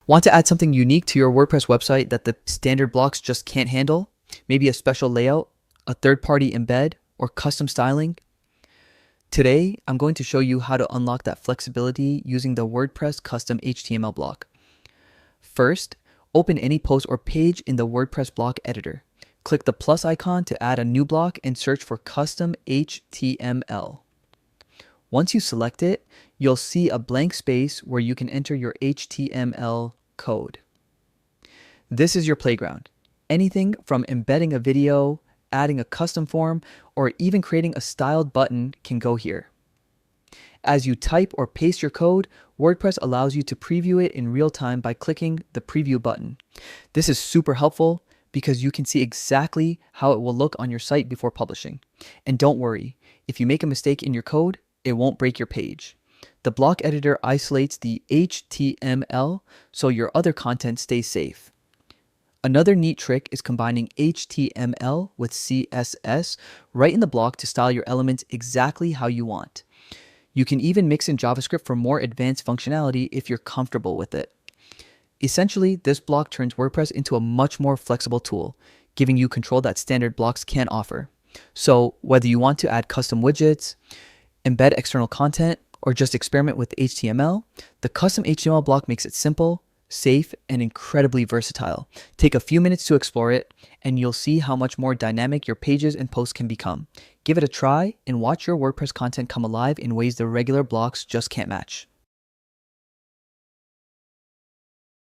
Want to add something unique to your WordPress website that the standard blocks just can't handle? Maybe a special layout, a third-party embed, or custom styling? Today, I'm going to show you how to unlock that flexibility using the WordPress custom HTML block. First, open any post or page in the WordPress block editor. Click the plus icon to add a new block and search for custom HTML. Once you select it, you'll see a blank space where you can enter your HTML code. This is your playground. Anything from embedding a video, adding a custom form, or even creating a styled button can go here. As you type or paste your code, WordPress allows you to preview it in real time by clicking the preview button. This is super helpful because you can see exactly how it will look on your site before publishing. And don't worry, if you make a mistake in your code, it won't break your page. The block editor isolates the HTML so your other content stays safe. Another neat trick is combining HTML with CSS right in the block to style your elements exactly how you want. You can even mix in JavaScript for more advanced functionality if you're comfortable with it. Essentially, this block turns WordPress into a much more flexible tool, giving you control that standard blocks can't offer. So whether you want to add custom widgets, embed external content, or just experiment with HTML, the custom HTML block makes it simple, safe, and incredibly versatile. Take a few minutes to explore it, and you'll see how much more dynamic your pages and posts can become. Give it a try and watch your WordPress content come alive in ways the regular blocks just can't match.